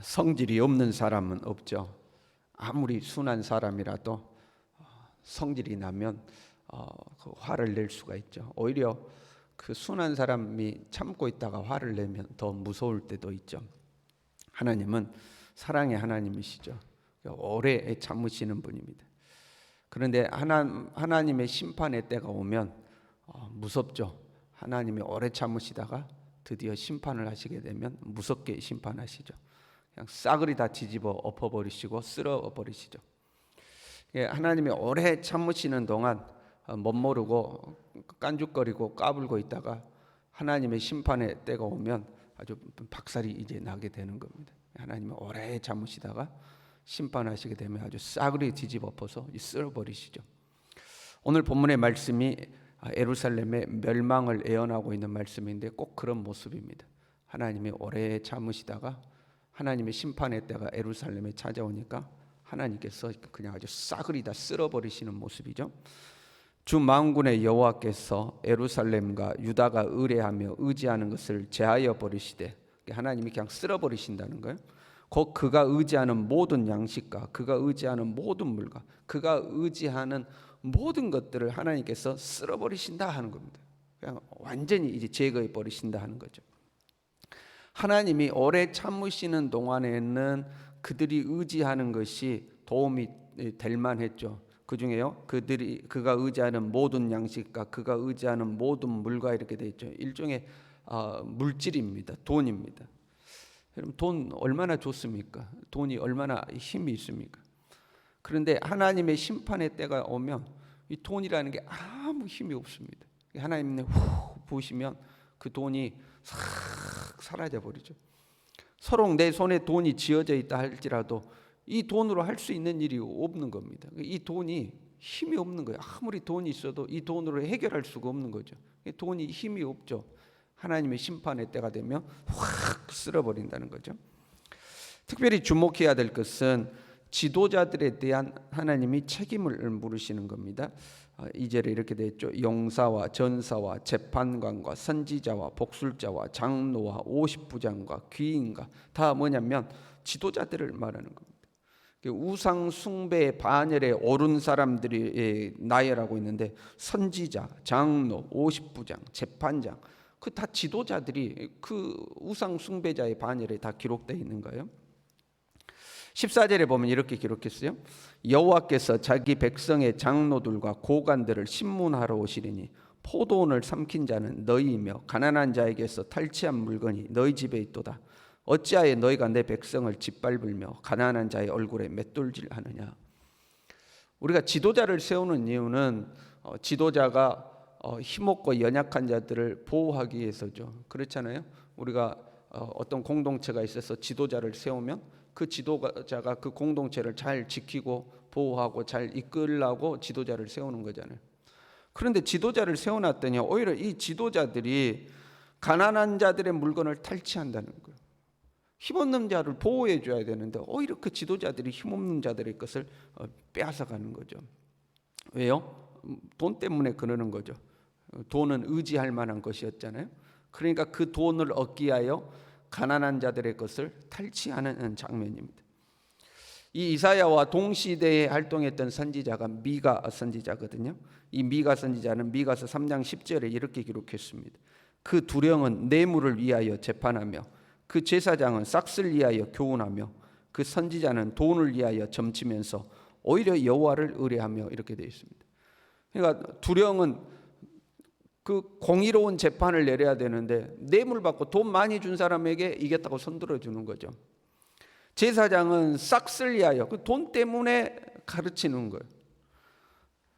성질이 없는 사람은 없죠. 아무리 순한 사람이라도 성질이 나면 그 화를 낼 수가 있죠. 오히려 그 순한 사람이 참고 있다가 화를 내면 더 무서울 때도 있죠. 하나님은 사랑의 하나님이시죠. 오래 참으시는 분입니다. 그런데 하나님의 심판의 때가 오면 무섭죠. 하나님이 오래 참으시다가 드디어 심판을 하시게 되면 무섭게 심판하시죠. 그냥 싸그리 다 뒤집어 엎어버리시고 쓸어버리시죠. 하나님이 오래 참으시는 동안 멋모르고 깐죽거리고 까불고 있다가 하나님의 심판의 때가 오면 아주 박살이 이제 나게 되는 겁니다. 하나님이 오래 참으시다가 심판하시게 되면 아주 싸그리 뒤집어 엎어서 쓸어버리시죠. 오늘 본문의 말씀이 예루살렘의 멸망을 예언하고 있는 말씀인데 꼭 그런 모습입니다. 하나님이 오래 참으시다가 하나님의 심판의 때가 예루살렘에 찾아오니까 하나님께서 그냥 아주 싸그리 다 쓸어버리시는 모습이죠. 주 만군의 여호와께서 예루살렘과 유다가 의뢰하며 의지하는 것을 제하여 버리시되, 하나님이 그냥 쓸어버리신다는 거예요. 곧 그가 의지하는 모든 양식과 그가 의지하는 모든 물과 그가 의지하는 모든 것들을 하나님께서 쓸어버리신다 하는 겁니다. 그냥 완전히 이제 제거해 버리신다 하는 거죠. 하나님이 오래 참으시는 동안에는 그들이 의지하는 것이 도움이 될 만했죠. 그 중에요, 그가 의지하는 모든 양식과 그가 의지하는 모든 물과 이렇게 되어 있죠. 일종의 물질입니다. 돈입니다. 여러분, 돈 얼마나 좋습니까? 돈이 얼마나 힘이 있습니까? 그런데 하나님의 심판의 때가 오면 이 돈이라는 게 아무 힘이 없습니다. 하나님이 후 부으시면 그 돈이 싹 사라져 버리죠. 서로 내 손에 돈이 쥐어져 있다 할지라도 이 돈으로 할 수 있는 일이 없는 겁니다. 이 돈이 힘이 없는 거예요. 아무리 돈이 있어도 이 돈으로 해결할 수가 없는 거죠. 돈이 힘이 없죠. 하나님의 심판의 때가 되면 확 쓸어버린다는 거죠. 특별히 주목해야 될 것은 지도자들에 대한 하나님이 책임을 물으시는 겁니다. 2절에 이렇게 되어 있죠. 용사와 전사와 재판관과 선지자와 복술자와 장로와 50부장과 귀인과 다 뭐냐면 지도자들을 말하는 겁니다. 우상 숭배의 반열에 오른 사람들이 나열하고 있는데 선지자, 장로, 50부장, 재판장, 그 다 지도자들이 그 우상 숭배자의 반열에 다 기록되어 있는 거예요. 14절에 보면 이렇게 기록했어요. 여호와께서 자기 백성의 장로들과 고관들을 신문하러 오시리니 포도원을 삼킨 자는 너희이며 가난한 자에게서 탈취한 물건이 너희 집에 있도다. 어찌하여 너희가 내 백성을 짓밟으며 가난한 자의 얼굴에 맷돌질하느냐. 우리가 지도자를 세우는 이유는 지도자가 힘없고 연약한 자들을 보호하기 위해서죠. 그렇잖아요. 우리가 어떤 공동체가 있어서 지도자를 세우면 그 지도자가 그 공동체를 잘 지키고 보호하고 잘 이끌라고 지도자를 세우는 거잖아요. 그런데 지도자를 세워놨더니 오히려 이 지도자들이 가난한 자들의 물건을 탈취한다는 거예요. 힘없는 자를 보호해 줘야 되는데 오히려 그 지도자들이 힘없는 자들의 것을 빼앗아가는 거죠. 왜요? 돈 때문에 그러는 거죠. 돈은 의지할 만한 것이었잖아요. 그러니까 그 돈을 얻기 위하여 가난한 자들의 것을 탈취하는 장면입니다. 이 이사야와 동시대에 활동했던 선지자가 미가 선지자거든요. 이 미가 선지자는 미가서 3장 10절에 이렇게 기록했습니다. 그 두령은 뇌물을 위하여 재판하며 그 제사장은 싹쓸 위하여 교훈하며 그 선지자는 돈을 위하여 점치면서 오히려 여호와를 의뢰하며 이렇게 되어 있습니다. 그러니까 두령은 그 공의로운 재판을 내려야 되는데 뇌물 받고 돈 많이 준 사람에게 이겼다고 손들어 주는 거죠. 제사장은 싹쓸 위하여 그 돈 때문에 가르치는 거예요.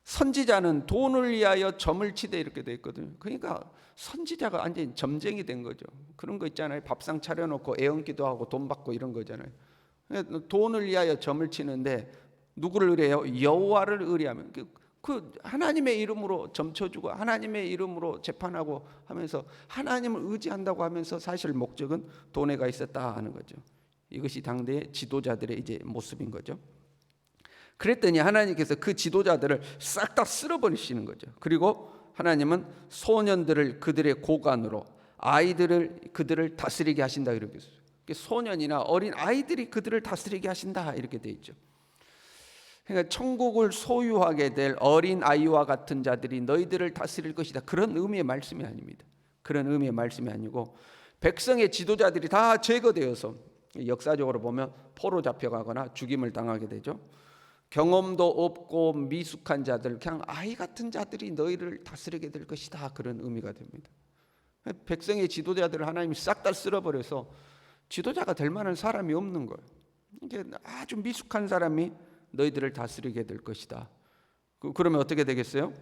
선지자는 돈을 위하여 점을 치되 이렇게 돼 있거든요. 그러니까 선지자가 완전히 점쟁이 된 거죠. 그런 거 있잖아요. 밥상 차려놓고 애언기도 하고 돈 받고 이런 거잖아요. 돈을 위하여 점을 치는데 누구를 의뢰해요? 여호와를 의뢰하면 그 하나님의 이름으로 점쳐주고 하나님의 이름으로 재판하고 하면서 하나님을 의지한다고 하면서 사실 목적은 돈에 가 있었다 하는 거죠. 이것이 당대의 지도자들의 이제 모습인 거죠. 그랬더니 하나님께서 그 지도자들을 싹 다 쓸어버리시는 거죠. 그리고 하나님은 소년들을 그들의 고관으로, 아이들을 그들을 다스리게 하신다 이렇게 했어요. 소년이나 어린 아이들이 그들을 다스리게 하신다 이렇게 돼 있죠. 그러니까 천국을 소유하게 될 어린 아이와 같은 자들이 너희들을 다스릴 것이다. 그런 의미의 말씀이 아닙니다. 그런 의미의 말씀이 아니고 백성의 지도자들이 다 제거되어서 역사적으로 보면 포로 잡혀가거나 죽임을 당하게 되죠. 경험도 없고 미숙한 자들, 그냥 아이 같은 자들이 너희를 다스리게 될 것이다. 그런 의미가 됩니다. 백성의 지도자들을 하나님이 싹 다 쓸어버려서 지도자가 될 만한 사람이 없는 거예요. 이게 아주 미숙한 사람이 너희들을 다스리게 될 것이다. 그러면 어떻게 되겠어요?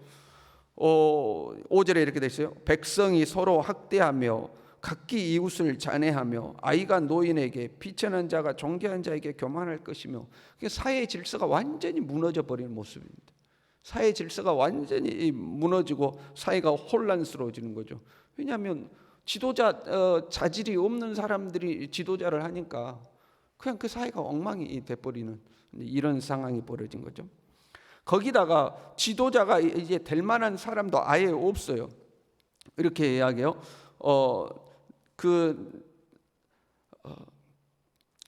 5절에 이렇게 돼 있어요. 백성이 서로 학대하며 각기 이웃을 잔해하며 아이가 노인에게 비천한 자가 존귀한 자에게 교만할 것이며, 사회의 질서가 완전히 무너져 버리는 모습입니다. 사회 질서가 완전히 무너지고 사회가 혼란스러워지는 거죠. 왜냐하면 지도자 자질이 없는 사람들이 지도자를 하니까 그냥 그 사회가 엉망이 돼버리는 이런 상황이 벌어진 거죠. 거기다가 지도자가 이제 될 만한 사람도 아예 없어요. 이렇게 이야기해요.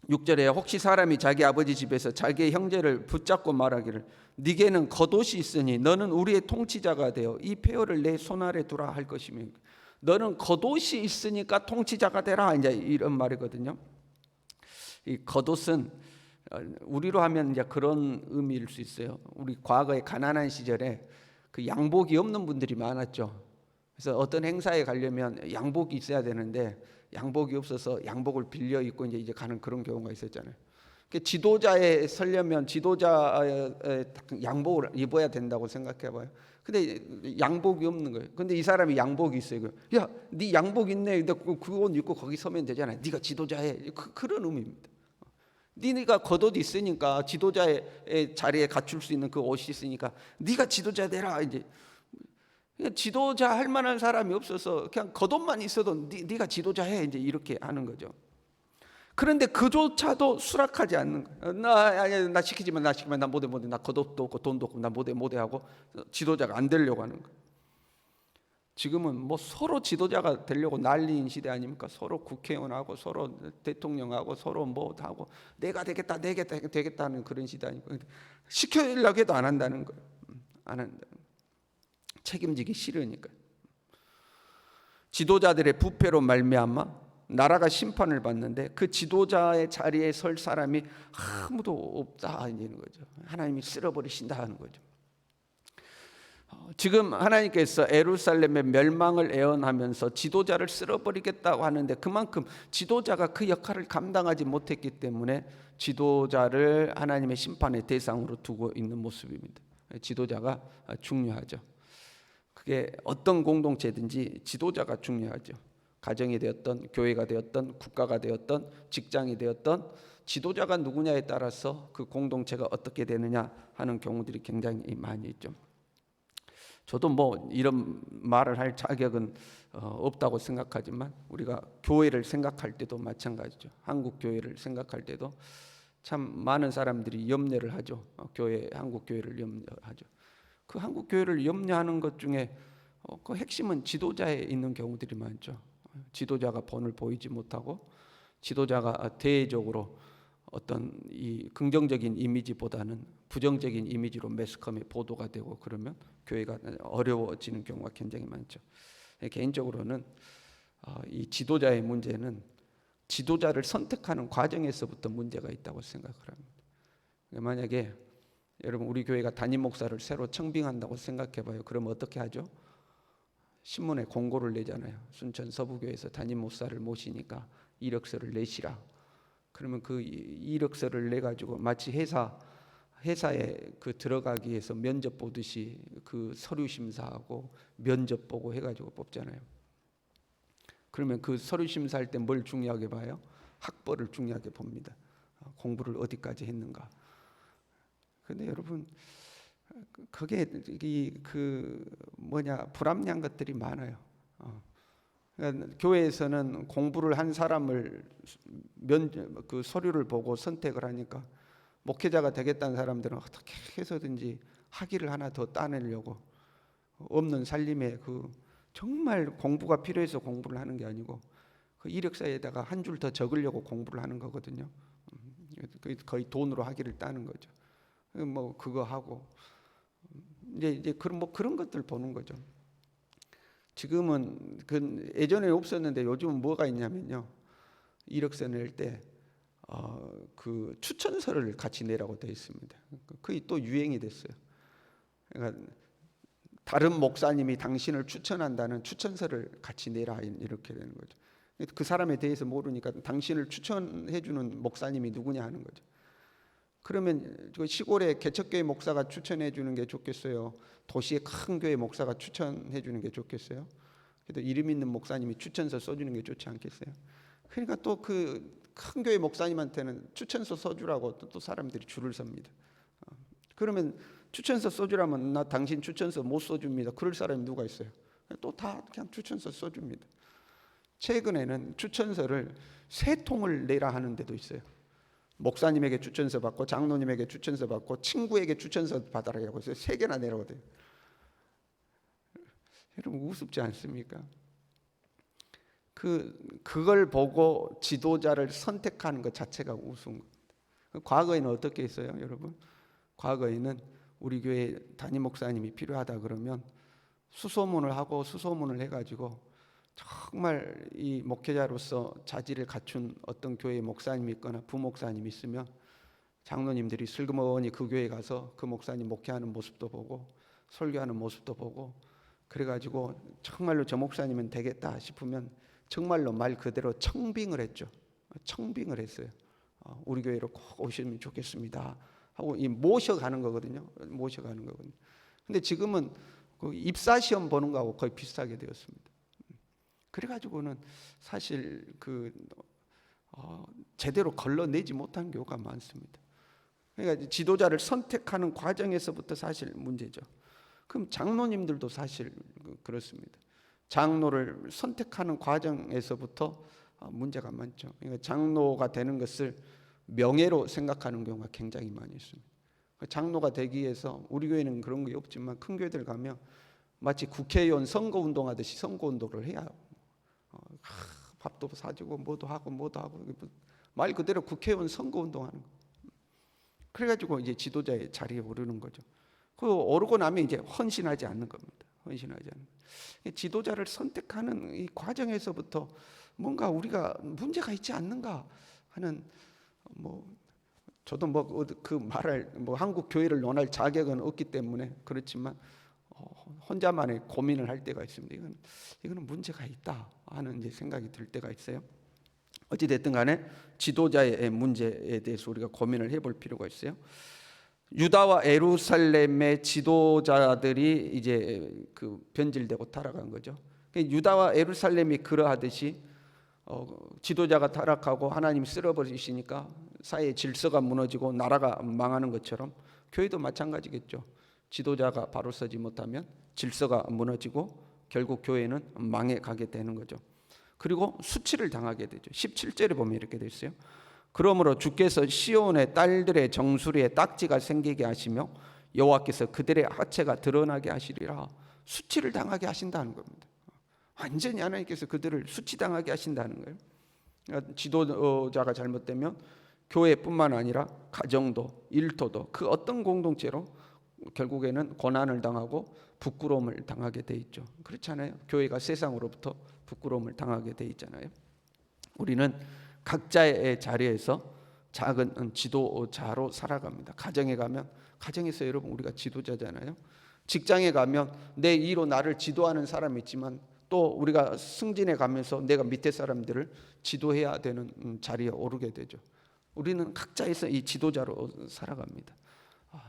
6절에 혹시 사람이 자기 아버지 집에서 자기의 형제를 붙잡고 말하기를 네게는 겉옷이 있으니 너는 우리의 통치자가 되어 이 폐허를 내 손 아래 두라 할 것이며, 너는 겉옷이 있으니까 통치자가 되라, 이제 이런 말이거든요. 이 겉옷은 우리로 하면 이제 그런 의미일 수 있어요. 우리 과거에 가난한 시절에 그 양복이 없는 분들이 많았죠. 그래서 어떤 행사에 가려면 양복이 있어야 되는데 양복이 없어서 양복을 빌려 입고 이제 가는 그런 경우가 있었잖아요. 지도자에 서려면 지도자의 양복을 입어야 된다고 생각해봐요. 근데 양복이 없는 거예요. 근데 이 사람이 양복이 있어요. 야, 네 양복 있네. 근데 그 옷 입고 거기 서면 되잖아요. 네가 지도자해. 그런 의미입니다. 네가 겉옷이 있으니까 지도자의 자리에 갖출 수 있는 그 옷이 있으니까 네가 지도자 되라. 이제 지도자 할 만한 사람이 없어서 그냥 겉옷만 있어도 네가 지도자해. 이제 이렇게 하는 거죠. 그런데 그조차도 수락하지 않는 거예요. 나 시키지만 나 못해 나 겉옷도 없고 돈도 없고 나 못해 하고 지도자가 안 되려고 하는 거예요. 지금은 뭐 서로 지도자가 되려고 난리인 시대 아닙니까? 서로 국회의원하고 서로 대통령하고 서로 뭐 하고 내가 되겠다 하는 그런 시대 아닙니까? 시키려고 해도 안 한다는 거예요. 안 한다는 거예요. 책임지기 싫으니까. 지도자들의 부패로 말미암아 나라가 심판을 받는데 그 지도자의 자리에 설 사람이 아무도 없다 이런 거죠. 하나님이 쓸어버리신다 하는 거죠. 지금 하나님께서 예루살렘의 멸망을 예언하면서 지도자를 쓸어버리겠다고 하는데 그만큼 지도자가 그 역할을 감당하지 못했기 때문에 지도자를 하나님의 심판의 대상으로 두고 있는 모습입니다. 지도자가 중요하죠. 그게 어떤 공동체든지 지도자가 중요하죠. 가정이 되었던 교회가 되었던 국가가 되었던 직장이 되었던 지도자가 누구냐에 따라서 그 공동체가 어떻게 되느냐 하는 경우들이 굉장히 많이 있죠. 저도 뭐 이런 말을 할 자격은 없다고 생각하지만 우리가 교회를 생각할 때도 마찬가지죠. 한국 교회를 생각할 때도 참 많은 사람들이 염려를 하죠. 한국 교회를 염려하죠. 그 한국 교회를 염려하는 것 중에 그 핵심은 지도자에 있는 경우들이 많죠. 지도자가 본을 보이지 못하고 지도자가 대외적으로 어떤 이 긍정적인 이미지보다는 부정적인 이미지로 매스컴에 보도가 되고 그러면 교회가 어려워지는 경우가 굉장히 많죠. 개인적으로는 이 지도자의 문제는 지도자를 선택하는 과정에서부터 문제가 있다고 생각을 합니다. 만약에 여러분 우리 교회가 담임 목사를 새로 청빙한다고 생각해봐요. 그러면 어떻게 하죠? 신문에 공고를 내잖아요. 순천 서부교회에서 담임 목사를 모시니까 이력서를 내시라. 그러면 그 이력서를 내 가지고 마치 회사에 그 들어가기 위해서 면접 보듯이 그 서류 심사하고 면접 보고 해가지고 뽑잖아요. 그러면 그 서류 심사할 때 뭘 중요하게 봐요? 학벌을 중요하게 봅니다. 공부를 어디까지 했는가. 근데 여러분 그게 불합리한 것들이 많아요. 그러니까 교회에서는 공부를 한 사람을 그 서류를 보고 선택을 하니까 목회자가 되겠다는 사람들은 어떻게 해서든지 학위를 하나 더 따내려고 없는 살림에 정말 공부가 필요해서 공부를 하는 게 아니고 그 이력서에다가 한 줄 더 적으려고 공부를 하는 거거든요. 거의 돈으로 학위를 따는 거죠. 뭐 그거 하고 이제 그런 것들 보는 거죠. 지금은 그 예전에 없었는데 요즘은 뭐가 있냐면요. 이력서 낼 때 그 추천서를 같이 내라고 되어 있습니다. 그게 또 유행이 됐어요. 그러니까 다른 목사님이 당신을 추천한다는 추천서를 같이 내라 이렇게 되는 거죠. 그 사람에 대해서 모르니까 당신을 추천해주는 목사님이 누구냐 하는 거죠. 그러면 시골의 개척교회 목사가 추천해 주는 게 좋겠어요? 도시의 큰 교회 목사가 추천해 주는 게 좋겠어요? 그래도 이름 있는 목사님이 추천서 써주는 게 좋지 않겠어요? 그러니까 또 그 큰 교회 목사님한테는 추천서 써주라고 또 사람들이 줄을 섭니다. 그러면 추천서 써주라면 나 당신 추천서 못 써줍니다. 그럴 사람이 누가 있어요? 또 다 그냥 추천서 써줍니다. 최근에는 추천서를 3통을 내라 하는 데도 있어요. 목사님에게 추천서 받고 장로님에게 추천서 받고 친구에게 추천서 받아라고 해서 3개나 내라고 돼요. 여러분 우습지 않습니까? 그걸 보고 지도자를 선택하는 것 자체가 우스운 겁니다. 과거에는 어떻게 했어요, 여러분? 과거에는 우리 교회 담임 목사님이 필요하다 그러면 수소문을 하고 수소문을 해가지고 정말 이 목회자로서 자질을 갖춘 어떤 교회 목사님이 있거나 부목사님이 있으면 장로님들이 슬그머니 그 교회에 가서 그 목사님 목회하는 모습도 보고 설교하는 모습도 보고 그래가지고 정말로 저 목사님은 되겠다 싶으면 정말로 말 그대로 청빙을 했죠. 청빙을 했어요. 우리 교회로 꼭 오시면 좋겠습니다 하고 모셔가는 거거든요. 모셔가는 거거든요. 근데 지금은 그 입사시험 보는 거하고 거의 비슷하게 되었습니다. 그래가지고는 사실 제대로 걸러내지 못한 경우가 많습니다. 그러니까 지도자를 선택하는 과정에서부터 사실 문제죠. 그럼 장로님들도 사실 그렇습니다. 장로를 선택하는 과정에서부터 문제가 많죠. 그러니까 장로가 되는 것을 명예로 생각하는 경우가 굉장히 많이 있습니다. 장로가 되기 위해서 우리 교회는 그런 게 없지만 큰 교회들 가면 마치 국회의원 선거운동하듯이 선거운동을 해야 밥도 사주고 뭐도 하고 말 그대로 국회의원 선거운동하는 거. 그래가지고 이제 지도자의 자리에 오르는 거죠. 그 오르고 나면 이제 헌신하지 않는 겁니다. 헌신하지 않는. 지도자를 선택하는 이 과정에서부터 뭔가 우리가 문제가 있지 않는가 하는 저도 그 말을 한국 교회를 논할 자격은 없기 때문에 그렇지만 혼자만의 고민을 할 때가 있습니다. 이거는 문제가 있다 하는 이제 생각이 들 때가 있어요. 어찌 됐든 간에 지도자의 문제에 대해서 우리가 고민을 해볼 필요가 있어요. 유다와 예루살렘의 지도자들이 이제 변질되고 타락한 거죠. 유다와 예루살렘이 그러하듯이 지도자가 타락하고 하나님 쓸어버리시니까 사회의 질서가 무너지고 나라가 망하는 것처럼 교회도 마찬가지겠죠. 지도자가 바로 서지 못하면 질서가 무너지고 결국 교회는 망해가게 되는 거죠. 그리고 수치를 당하게 되죠. 17절에 보면 이렇게 되어 있어요. 그러므로 주께서 시온의 딸들의 정수리에 딱지가 생기게 하시며 여호와께서 그들의 하체가 드러나게 하시리라. 수치를 당하게 하신다는 겁니다. 완전히 하나님께서 그들을 수치당하게 하신다는 거예요. 지도자가 잘못되면 교회뿐만 아니라 가정도 일터도 그 어떤 공동체로 결국에는 고난을 당하고 부끄러움을 당하게 돼 있죠. 그렇잖아요. 교회가 세상으로부터 부끄러움을 당하게 돼 있잖아요. 우리는 각자의 자리에서 작은 지도자로 살아갑니다. 가정에 가면 가정에서 여러분 우리가 지도자잖아요. 직장에 가면 내 일로 나를 지도하는 사람이 있지만 또 우리가 승진해 가면서 내가 밑에 사람들을 지도해야 되는 자리에 오르게 되죠. 우리는 각자에서 이 지도자로 살아갑니다.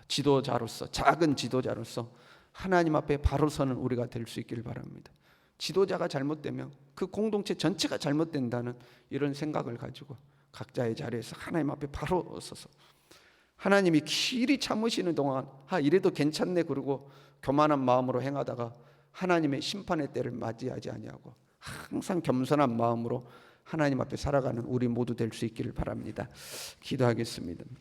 지도자로서 작은 지도자로서 하나님 앞에 바로 서는 우리가 될 수 있기를 바랍니다. 지도자가 잘못되면 그 공동체 전체가 잘못된다는 이런 생각을 가지고 각자의 자리에서 하나님 앞에 바로 서서 하나님이 길이 참으시는 동안 이래도 괜찮네 그러고 교만한 마음으로 행하다가 하나님의 심판의 때를 맞이하지 아니하고 항상 겸손한 마음으로 하나님 앞에 살아가는 우리 모두 될 수 있기를 바랍니다. 기도하겠습니다.